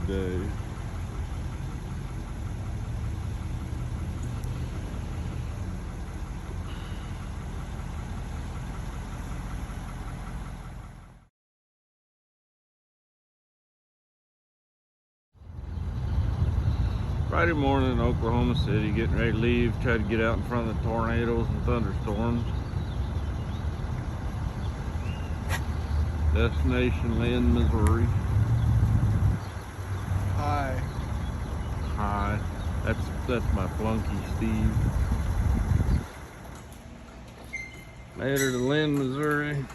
good day. Friday morning in Oklahoma City, getting ready to leave, try to get out in front of the tornadoes and thunderstorms. Destination Lynn, Missouri. Hi. Hi. That's my flunky, Steve. Made her to Lynn, Missouri.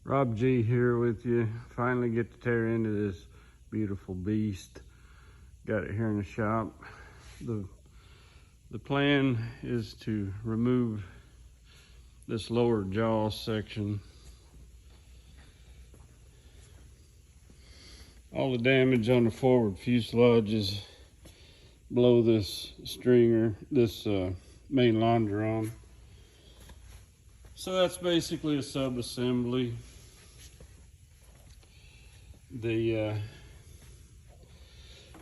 Rob G here with you. Finally get to tear into this beautiful beast. Got it here in the shop. The plan is to remove this lower jaw section. All the damage on the forward fuselage is below this stringer, this main longeron. So that's basically a sub-assembly.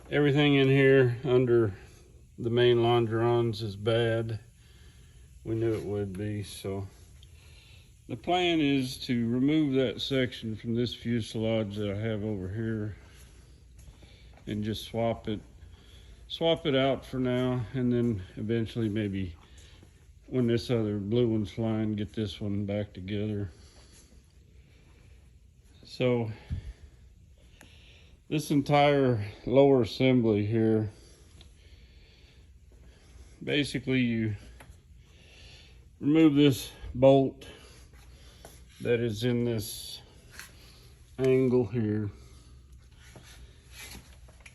Everything in here under the main longerons is bad. We knew it would be, so the plan is to remove that section from this fuselage that I have over here and just swap it out for now, and then eventually maybe when this other blue one's flying, get this one back together. So this entire lower assembly here, basically you remove this bolt that is in this angle here.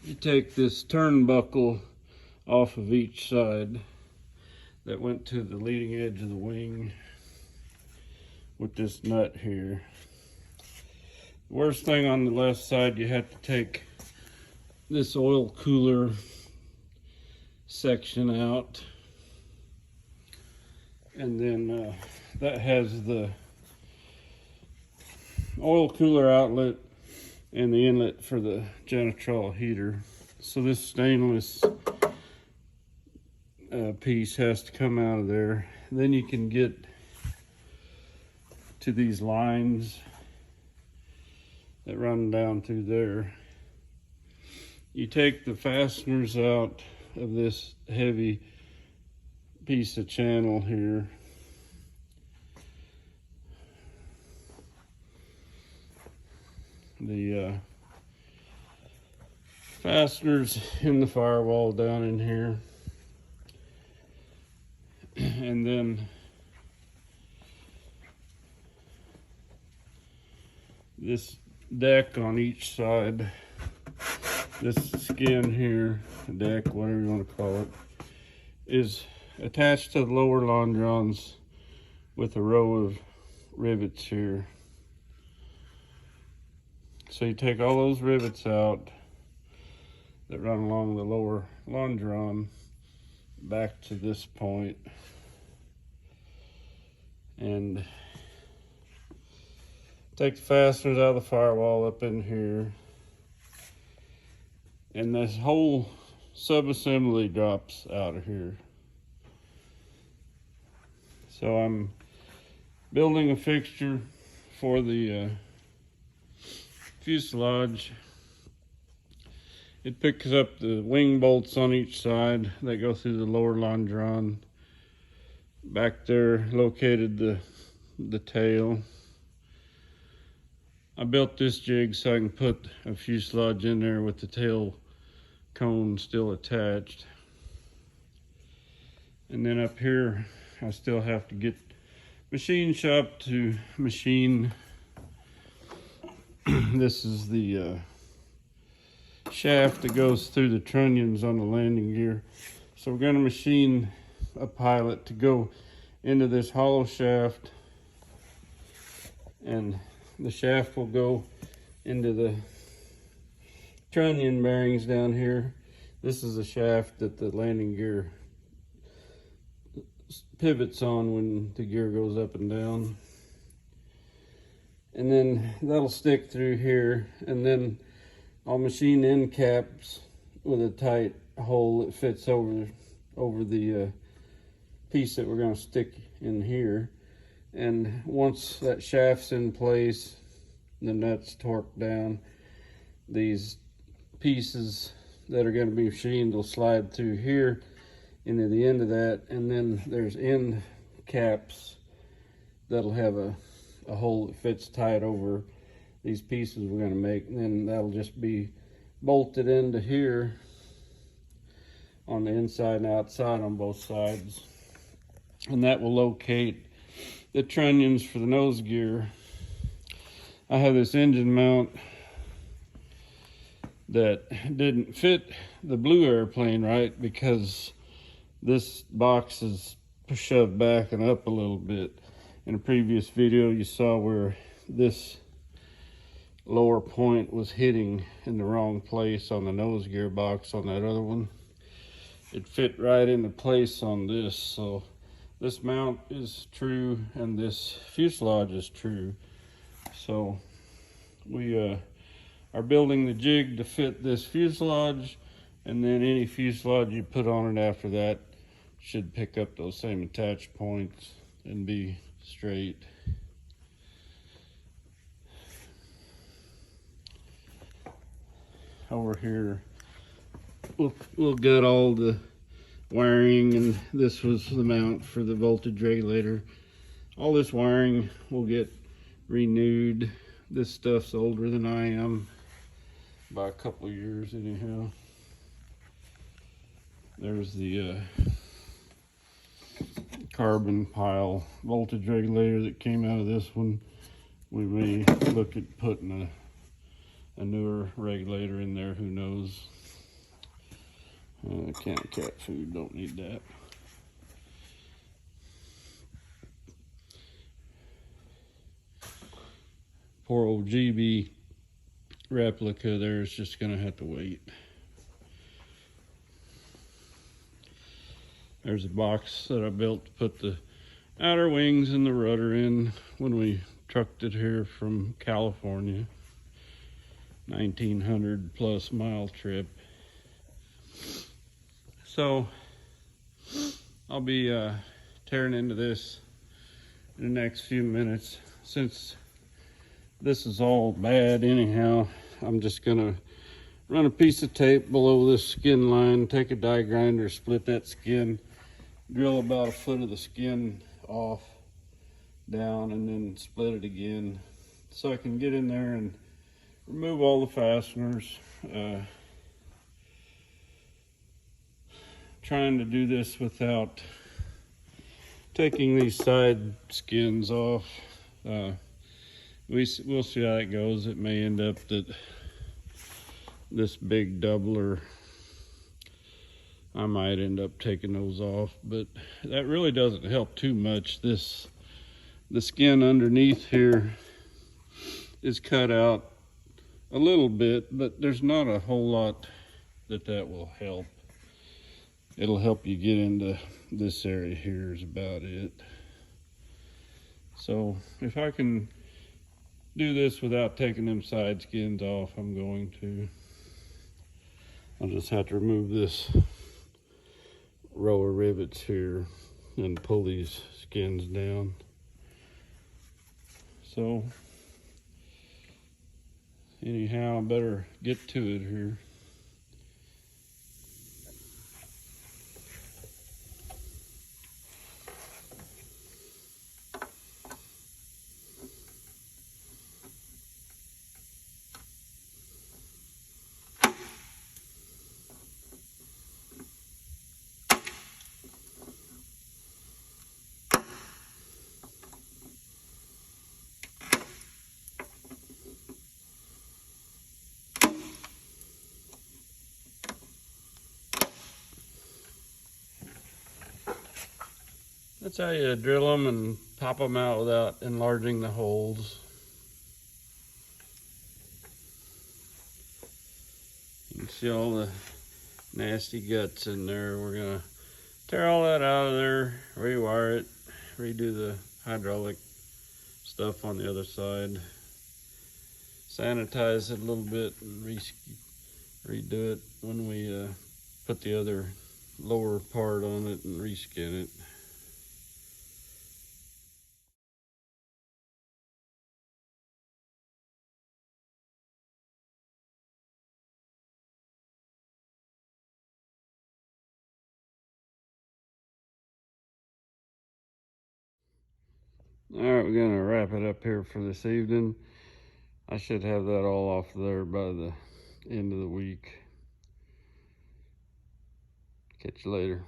You take this turnbuckle off of each side that went to the leading edge of the wing with this nut here. The worst thing on the left side, you have to take this oil cooler section out, and then that has the oil cooler outlet and the inlet for the genitral heater. So this stainless piece has to come out of there. Then you can get to these lines that run down through there. You take the fasteners out of this heavy piece of channel here. The fasteners in the firewall down in here, and then this deck on each side, this skin here, deck, whatever you want to call it, is attached to the lower longerons with a row of rivets here. So you take all those rivets out that run along the lower longeron back to this point, and take the fasteners out of the firewall up in here, and this whole sub-assembly drops out of here. So I'm building a fixture for the fuselage. It picks up the wing bolts on each side that go through the lower longeron. Back there located the tail. I built this jig so I can put a fuselage in there with the tail cone still attached. And then up here I still have to get machine shop to machine. This is the shaft that goes through the trunnions on the landing gear. So we're going to machine a pilot to go into this hollow shaft, and the shaft will go into the trunnion bearings down here. This is a shaft that the landing gear pivots on when the gear goes up and down. And then that'll stick through here, and then I'll machine end caps with a tight hole that fits over the piece that we're going to stick in here. And once that shaft's in place, the nuts torqued down, these pieces that are going to be machined will slide through here into the end of that, and then there's end caps that'll have a hole that fits tight over these pieces we're going to make, and then that'll just be bolted into here on the inside and outside on both sides, and that will locate the trunnions for the nose gear. I have this engine mount that didn't fit the blue airplane right because this box is shoved back and up a little bit. In a previous video you saw where this lower point was hitting in the wrong place on the nose gear box on that other one. It fit right into place on this, so this mount is true and this fuselage is true. So we are building the jig to fit this fuselage, and then any fuselage you put on it after that should pick up those same attach points and be straight. Over here we'll get all the wiring, and this was the mount for the voltage regulator. All this wiring will get renewed. This stuff's older than I am by a couple of years anyhow. There's the carbon pile voltage regulator that came out of this one. We may look at putting a newer regulator in there, who knows. Canned cat food, don't need that. Poor old GB replica there is just gonna have to wait. There's a box that I built to put the outer wings and the rudder in when we trucked it here from California. 1900 plus mile trip. So I'll be tearing into this in the next few minutes. Since this is all bad anyhow, I'm just gonna run a piece of tape below this skin line, take a die grinder, split that skin, drill about a foot of the skin off, down, and then split it again so I can get in there and remove all the fasteners. Trying to do this without taking these side skins off. We'll see how it goes. It may end up that this big doubler, I might end up taking those off, but that really doesn't help too much. The skin underneath here is cut out a little bit, but there's not a whole lot that will help. It'll help you get into this area here is about it. So if I can do this without taking them side skins off, I'm going to. I'll just have to remove this row of rivets here and pull these skins down. So anyhow, I better get to it here. That's how you drill them and pop them out without enlarging the holes. You can see all the nasty guts in there. We're gonna tear all that out of there, rewire it, redo the hydraulic stuff on the other side, sanitize it a little bit, and redo it when we put the other lower part on it and reskin it. All right, we're gonna wrap it up here for this evening. I should have that all off there by the end of the week. Catch you later.